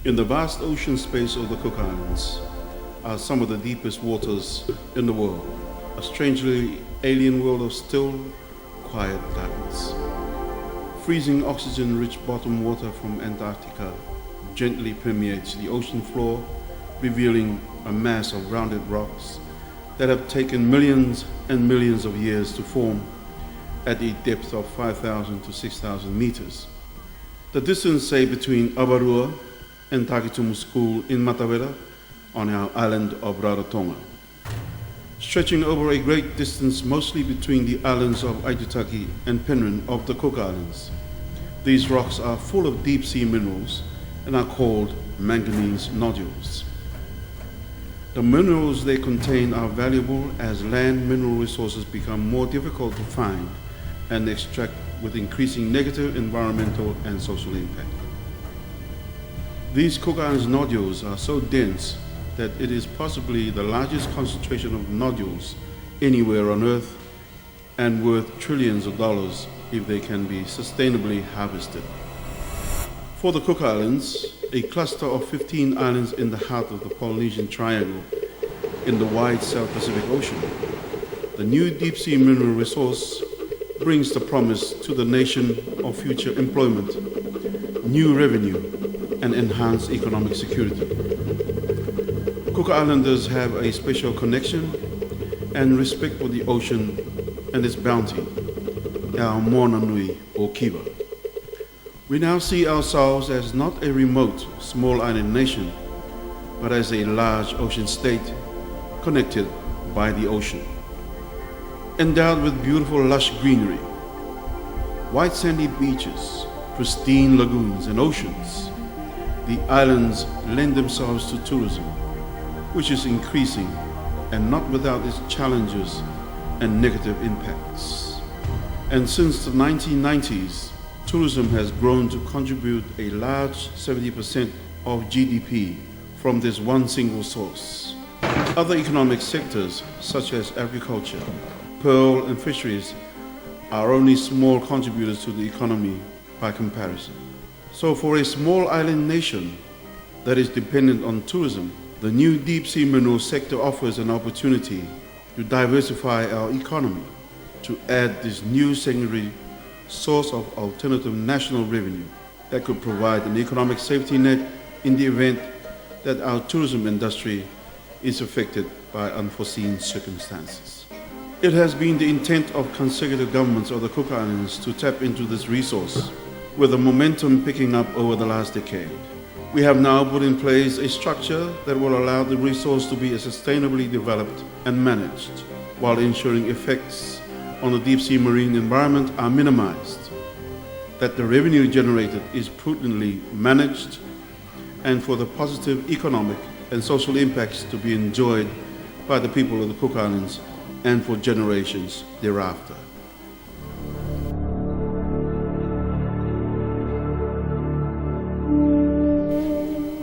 In the vast ocean space of the Cook Islands are some of the deepest waters in the world, a strangely alien world of still, quiet gardens. Freezing oxygen-rich bottom water from Antarctica gently permeates the ocean floor, revealing a mass of rounded rocks that have taken millions and millions of years to form at a depth of 5,000 to 6,000 meters. The distance, say, between Avarua and Takitumu School in Matawera on our island of Rarotonga, stretching over a great distance mostly between the islands of Aitutaki and Penryn of the Cook Islands. These rocks are full of deep-sea minerals and are called manganese nodules. The minerals they contain are valuable as land mineral resources become more difficult to find and extract with increasing negative environmental and social impact. These Cook Islands nodules are so dense that it is possibly the largest concentration of nodules anywhere on Earth and worth trillions of dollars if they can be sustainably harvested. For the Cook Islands, a cluster of 15 islands in the heart of the Polynesian Triangle in the wide South Pacific Ocean, the new deep-sea mineral resource brings the promise to the nation of future employment, new revenue, and enhanced economic security. Cook Islanders have a special connection and respect for the ocean and its bounty, our Moana Nui or Kiva. We now see ourselves as not a remote, small island nation, but as a large ocean state connected by the ocean. Endowed with beautiful lush greenery, white sandy beaches, pristine lagoons and oceans, the islands lend themselves to tourism, which is increasing and not without its challenges and negative impacts. And since the 1990s, tourism has grown to contribute a large 70% of GDP from this one single source. Other economic sectors, such as agriculture, pearl and fisheries, are only small contributors to the economy by comparison. So for a small island nation that is dependent on tourism, the new deep-sea mineral sector offers an opportunity to diversify our economy, to add this new secondary source of alternative national revenue that could provide an economic safety net in the event that our tourism industry is affected by unforeseen circumstances. It has been the intent of consecutive governments of the Cook Islands to tap into this resource, with the momentum picking up over the last decade. We have now put in place a structure that will allow the resource to be sustainably developed and managed, while ensuring effects on the deep-sea marine environment are minimized, that the revenue generated is prudently managed, and for the positive economic and social impacts to be enjoyed by the people of the Cook Islands and for generations thereafter.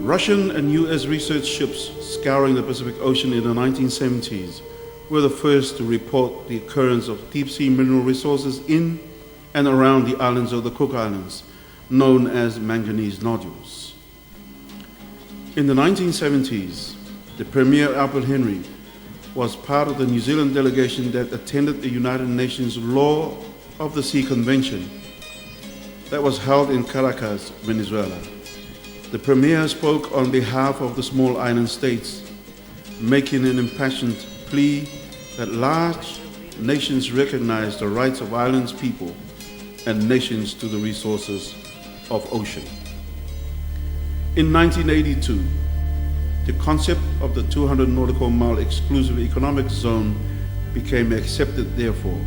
Russian and US research ships scouring the Pacific Ocean in the 1970s were the first to report the occurrence of deep-sea mineral resources in and around the islands of the Cook Islands, known as manganese nodules. In the 1970s, the Premier Albert Henry was part of the New Zealand delegation that attended the United Nations Law of the Sea Convention that was held in Caracas, Venezuela. The Premier spoke on behalf of the small island states, making an impassioned plea that large nations recognize the rights of islands people and nations to the resources of ocean. In 1982, the concept of the 200 nautical mile exclusive economic zone became accepted, therefore,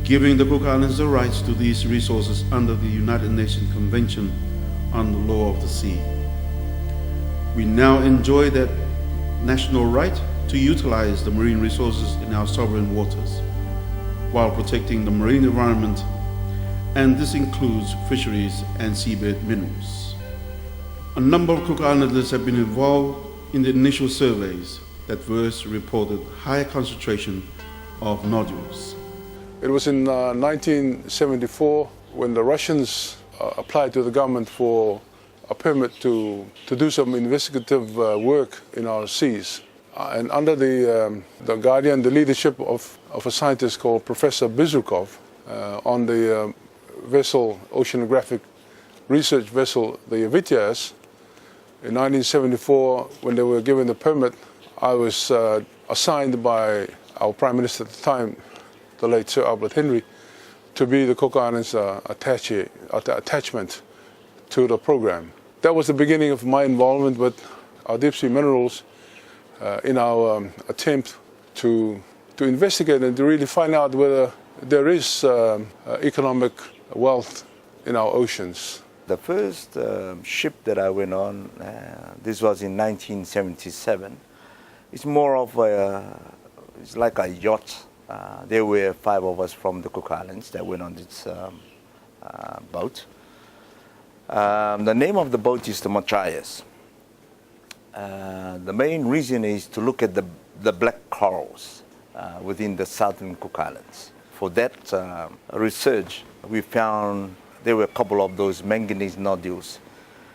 giving the Cook Islands the rights to these resources under the United Nations Convention on the Law of the Sea. We now enjoy that national right to utilize the marine resources in our sovereign waters while protecting the marine environment, and this includes fisheries and seabed minerals. A number of Cook Islanders have been involved in the initial surveys that first reported higher concentration of nodules. It was in 1974 when the Russians applied to the government for a permit to do some investigative work in our seas. And under the guardian, the leadership of a scientist called Professor Bizrukov, on the vessel, oceanographic research vessel, the Vitias, in 1974, when they were given the permit, I was assigned by our Prime Minister at the time, the late Sir Albert Henry, to be the Cook Islands attachment to the program. That was the beginning of my involvement with our deep sea minerals in our attempt to investigate and to really find out whether there is economic wealth in our oceans. The first ship that I went on, this was in 1977. It's more of it's like a yacht. There were 5 of us from the Cook Islands that went on this boat. The name of the boat is the Matthias. The main reason is to look at the black corals within the southern Cook Islands. For that research, we found there were a couple of those manganese nodules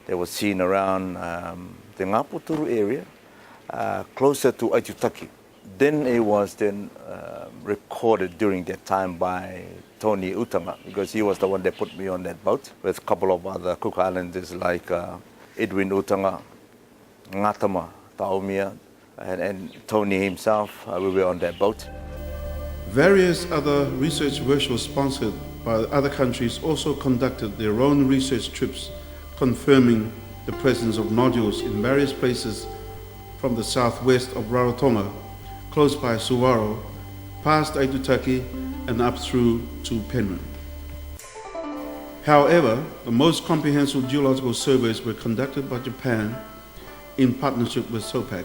that were seen around the Ngaputuru area, closer to Aitutaki. Then it was recorded during that time by Tony Utanga, because he was the one that put me on that boat with a couple of other Cook Islanders like Edwin Utanga, Ngatama, Taumia, and Tony himself. We were on that boat. Various other research vessels sponsored by other countries also conducted their own research trips confirming the presence of nodules in various places from the southwest of Rarotonga, close by Suwaro, past Aitutaki and up through to Penryn. However, the most comprehensive geological surveys were conducted by Japan in partnership with SOPAC.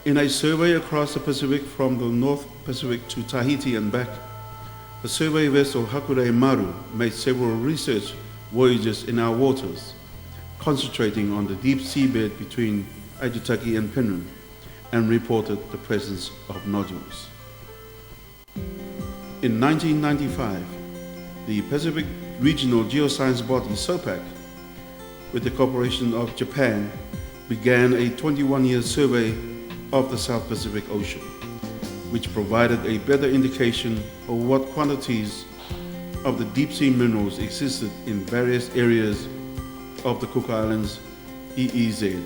In a survey across the Pacific from the North Pacific to Tahiti and back, the survey vessel Hakurei Maru made several research voyages in our waters, concentrating on the deep seabed between Aitutaki and Penryn, and reported the presence of nodules. In 1995, the Pacific Regional Geoscience Body SOPAC, with the cooperation of Japan, began a 21-year survey of the South Pacific Ocean, which provided a better indication of what quantities of the deep sea minerals existed in various areas of the Cook Islands EEZ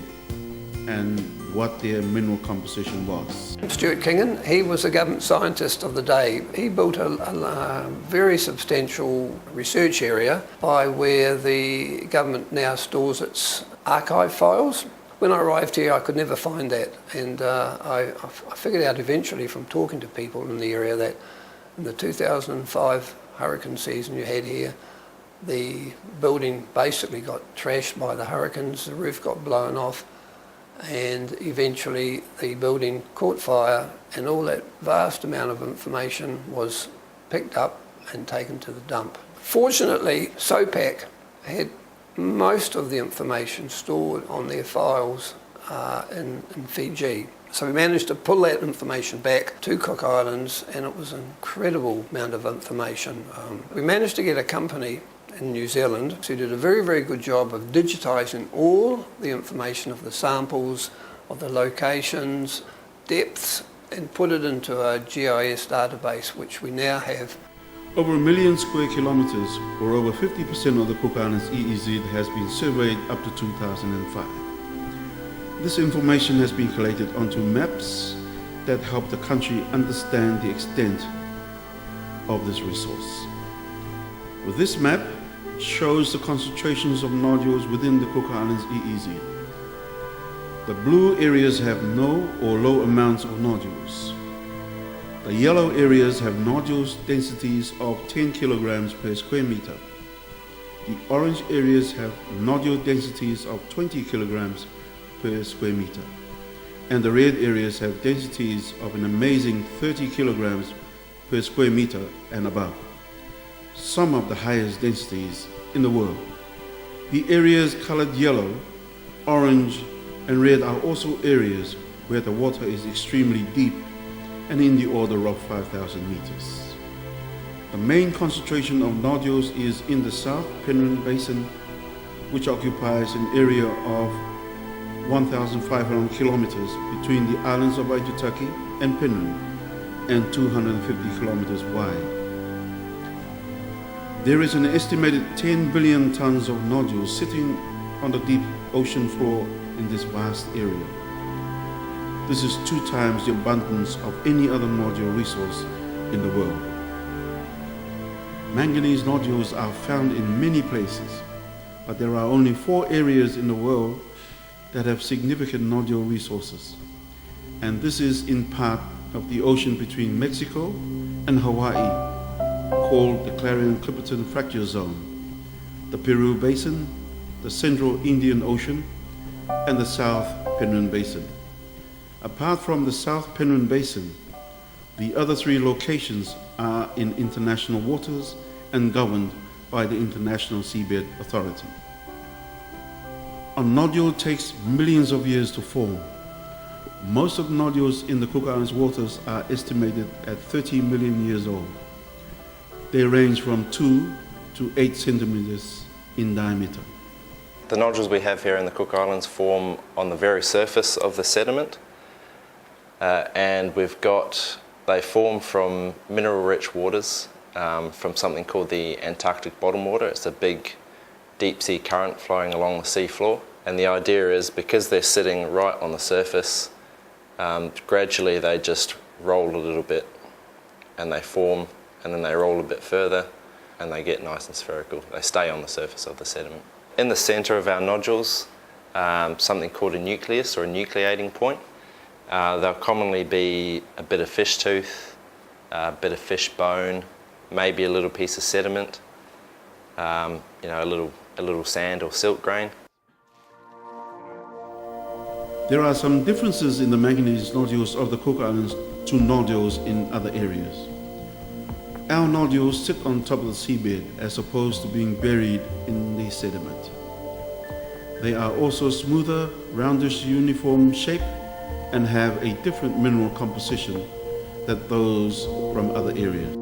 and what their mineral composition was. Stuart Kingan, he was a government scientist of the day. He built a very substantial research area by where the government now stores its archive files. When I arrived here, I could never find that, and I figured out eventually from talking to people in the area that in the 2005 hurricane season you had here, the building basically got trashed by the hurricanes, the roof got blown off, and eventually the building caught fire, and all that vast amount of information was picked up and taken to the dump. Fortunately, SOPAC had most of the information stored on their files in Fiji. So we managed to pull that information back to Cook Islands, and it was an incredible amount of information. We managed to get a company in New Zealand who did a very, very good job of digitising all the information of the samples, of the locations, depths, and put it into a GIS database, which we now have. Over 1 million square kilometers, or over 50% of the Cook Islands EEZ, has been surveyed up to 2005. This information has been collated onto maps that help the country understand the extent of this resource. With this map, shows the concentrations of nodules within the Cook Islands EEZ. The blue areas have no or low amounts of nodules. The yellow areas have nodules densities of 10 kilograms per square meter. The orange areas have nodule densities of 20 kilograms per square meter. And the red areas have densities of an amazing 30 kilograms per square meter and above, some of the highest densities in the world. The areas colored yellow, orange, and red are also areas where the water is extremely deep and in the order of 5,000 meters. The main concentration of nodules is in the South Penryn Basin, which occupies an area of 1,500 kilometers between the islands of Aitutaki and Penryn, and 250 kilometers wide. There is an estimated 10 billion tons of nodules sitting on the deep ocean floor in this vast area. This is 2 times the abundance of any other nodule resource in the world. Manganese nodules are found in many places, but there are only 4 areas in the world that have significant nodule resources. And this is in part of the ocean between Mexico and Hawaii, called the Clarion-Clipperton Fracture Zone, the Peru Basin, the Central Indian Ocean, and the South Penryn Basin. Apart from the South Penryn Basin, the other 3 locations are in international waters and governed by the International Seabed Authority. A nodule takes millions of years to form. Most of the nodules in the Cook Islands waters are estimated at 30 million years old. They range from 2 to 8 centimeters in diameter. The nodules we have here in the Cook Islands form on the very surface of the sediment, and they form from mineral-rich waters, from something called the Antarctic bottom water. It's a big deep sea current flowing along the sea floor, and the idea is because they're sitting right on the surface, gradually they just roll a little bit and they form, and then they roll a bit further and they get nice and spherical. They stay on the surface of the sediment. In the centre of our nodules, something called a nucleus or a nucleating point. They'll commonly be a bit of fish tooth, a bit of fish bone, maybe a little piece of sediment, a little sand or silt grain. There are some differences in the manganese nodules of the Cook Islands to nodules in other areas. Our nodules sit on top of the seabed as opposed to being buried in the sediment. They are also smoother, roundish, uniform shape and have a different mineral composition than those from other areas.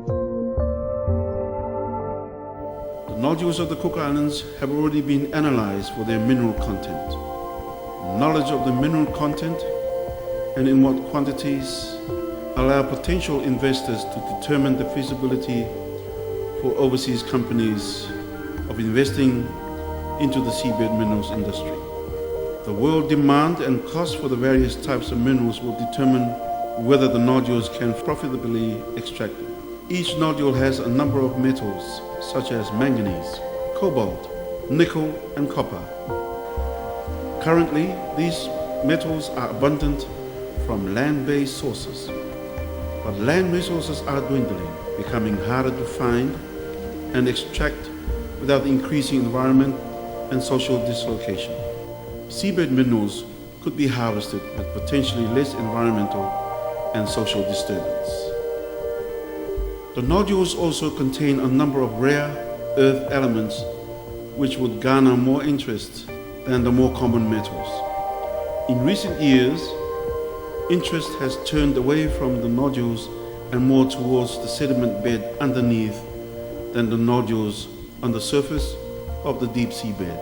The nodules of the Cook Islands have already been analyzed for their mineral content. Knowledge of the mineral content and in what quantities allow potential investors to determine the feasibility for overseas companies of investing into the seabed minerals industry. The world demand and cost for the various types of minerals will determine whether the nodules can profitably extract them. Each nodule has a number of metals such as manganese, cobalt, nickel and copper. Currently, these metals are abundant from land-based sources, but land resources are dwindling, becoming harder to find and extract without increasing environment and social dislocation. Seabed minerals could be harvested with potentially less environmental and social disturbance. The nodules also contain a number of rare earth elements which would garner more interest than the more common metals. In recent years, interest has turned away from the nodules and more towards the sediment bed underneath than the nodules on the surface of the deep sea bed.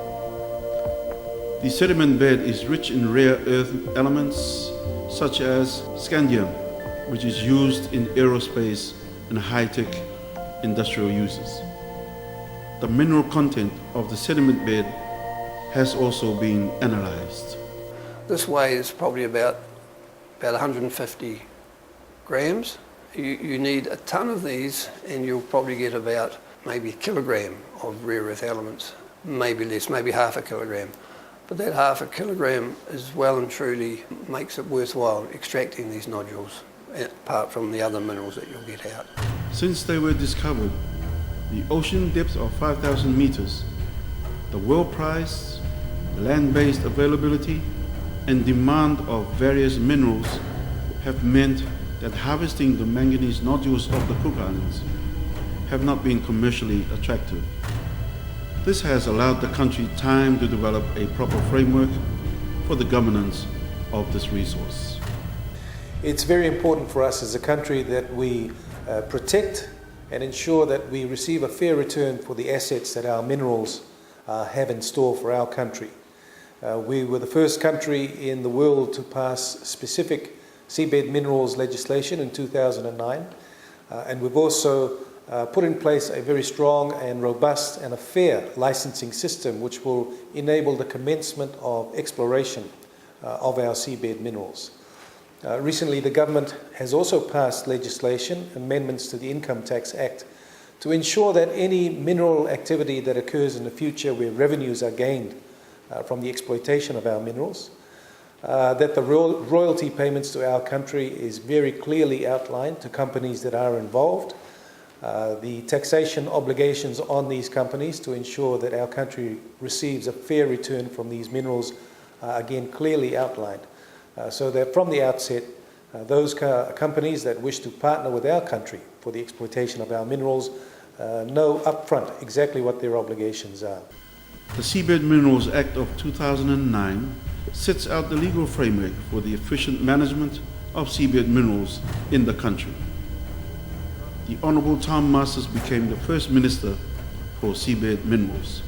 The sediment bed is rich in rare earth elements such as scandium, which is used in aerospace and high-tech industrial uses. The mineral content of the sediment bed has also been analyzed. This weighs probably about 150 grams. You need a ton of these and you'll probably get about maybe a kilogram of rare earth elements, maybe less, maybe half a kilogram. But that half a kilogram is well and truly makes it worthwhile extracting these nodules, apart from the other minerals that you'll get out. Since they were discovered, the ocean depth of 5,000 meters, the world price, land-based availability, and demand of various minerals have meant that harvesting the manganese nodules of the Cook Islands have not been commercially attractive. This has allowed the country time to develop a proper framework for the governance of this resource. It's very important for us as a country that we protect and ensure that we receive a fair return for the assets that our minerals have in store for our country. We were the first country in the world to pass specific seabed minerals legislation in 2009, and we've also put in place a very strong and robust and a fair licensing system which will enable the commencement of exploration of our seabed minerals. Recently, the government has also passed legislation, amendments to the Income Tax Act, to ensure that any mineral activity that occurs in the future where revenues are gained from the exploitation of our minerals, that the royalty payments to our country is very clearly outlined to companies that are involved, the taxation obligations on these companies to ensure that our country receives a fair return from these minerals are again clearly outlined, so that from the outset those companies that wish to partner with our country for the exploitation of our minerals know upfront exactly what their obligations are. The Seabed Minerals Act of 2009 sets out the legal framework for the efficient management of seabed minerals in the country. The Honourable Tom Masters became the first Minister for Seabed Minerals.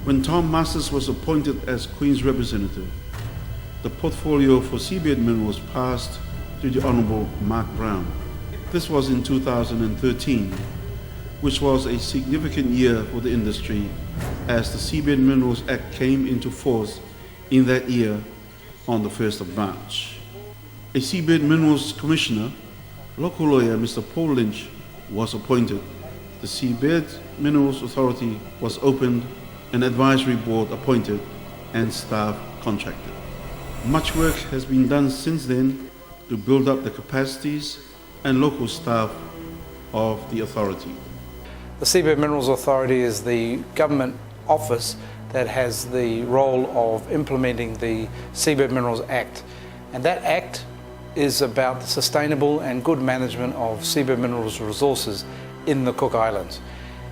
When Tom Masters was appointed as Queen's Representative, the portfolio for seabed minerals passed to the Honourable Mark Brown. This was in 2013, which was a significant year for the industry as the Seabed Minerals Act came into force in that year on the 1st of March. A Seabed Minerals Commissioner, local lawyer Mr. Paul Lynch, was appointed. The Seabed Minerals Authority was opened, an advisory board appointed, and staff contracted. Much work has been done since then to build up the capacities and local staff of the authority. The Seabed Minerals Authority is the government office that has the role of implementing the Seabed Minerals Act, and that act is about the sustainable and good management of seabed minerals resources in the Cook Islands.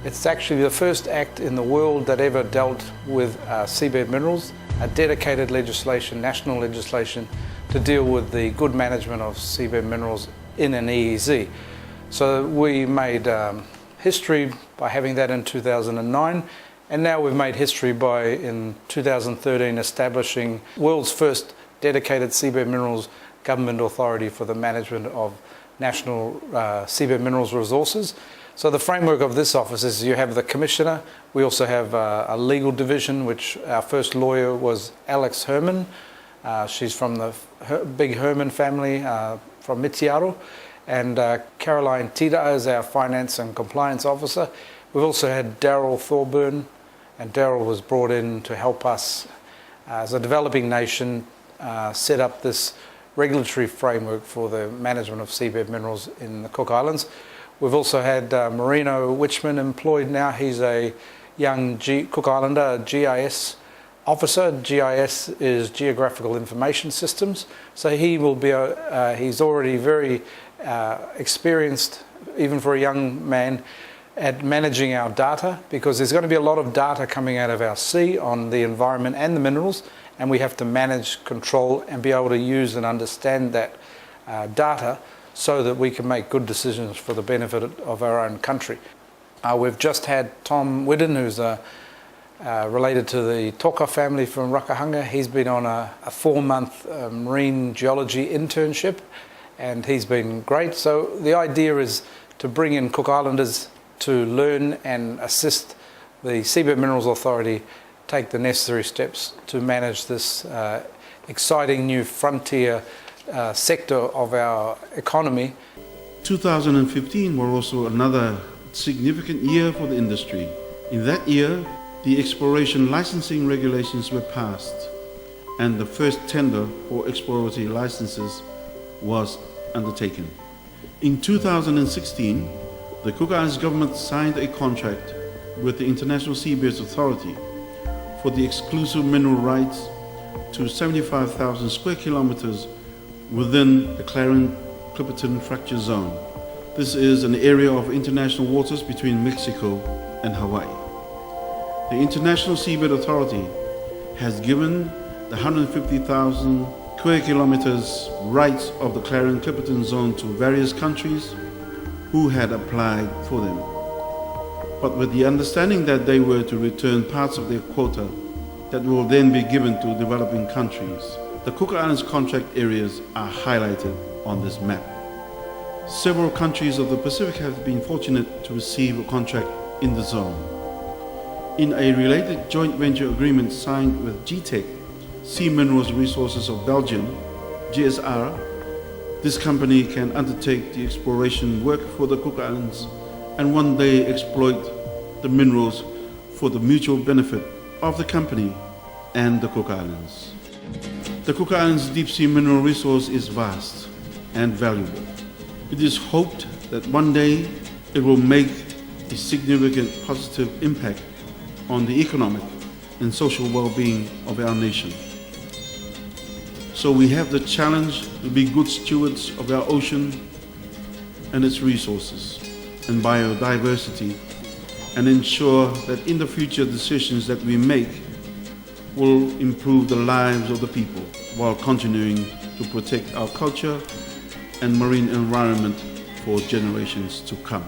It's actually the first act in the world that ever dealt with seabed minerals, a dedicated legislation, national legislation, to deal with the good management of seabed minerals in an EEZ. So we made history by having that in 2009, and now we've made history by, in 2013, establishing world's first dedicated seabed minerals government authority for the management of national seabed minerals resources. So the framework of this office is you have the Commissioner. We also have a legal division, which our first lawyer was Alex Herman. She's from the big Herman family from Mitiaro. And Caroline Tita is our Finance and Compliance Officer. We've also had Daryl Thorburn, and Daryl was brought in to help us as a developing nation set up this regulatory framework for the management of seabed minerals in the Cook Islands. We've also had Marino Witchman employed now. He's a young Cook Islander GIS officer. GIS is Geographical Information Systems. So he will be, he's already very experienced, even for a young man, at managing our data, because there's going to be a lot of data coming out of our sea on the environment and the minerals, and we have to manage, control, and be able to use and understand that data so that we can make good decisions for the benefit of our own country. We've just had Tom Whiddon, who's related to the Toka family from Rakahanga. He's been on a 4-month marine geology internship, and he's been great. So the idea is to bring in Cook Islanders to learn and assist the Seabed Minerals Authority take the necessary steps to manage this exciting new frontier sector of our economy. 2015 was also another significant year for the industry. In that year, the exploration licensing regulations were passed, and the first tender for exploratory licenses was undertaken. In 2016, the Cook Islands government signed a contract with the International Seabed Authority for the exclusive mineral rights to 75,000 square kilometers within the Clarion-Clipperton Fracture Zone. This is an area of international waters between Mexico and Hawaii. The International Seabed Authority has given the 150,000 square kilometers rights of the Clarion-Clipperton Zone to various countries who had applied for them. but with the understanding that they were to return parts of their quota that will then be given to developing countries. The Cook Islands contract areas are highlighted on this map. Several countries of the Pacific have been fortunate to receive a contract in the zone. In a related joint venture agreement signed with GTEC, Sea Minerals Resources of Belgium, GSR, this company can undertake the exploration work for the Cook Islands and one day exploit the minerals for the mutual benefit of the company and the Cook Islands. The Cook Islands deep sea mineral resource is vast and valuable. It is hoped that one day it will make a significant positive impact on the economic and social well-being of our nation. So we have the challenge to be good stewards of our ocean and its resources and biodiversity, and ensure that in the future decisions that we make will improve the lives of the people while continuing to protect our culture and marine environment for generations to come.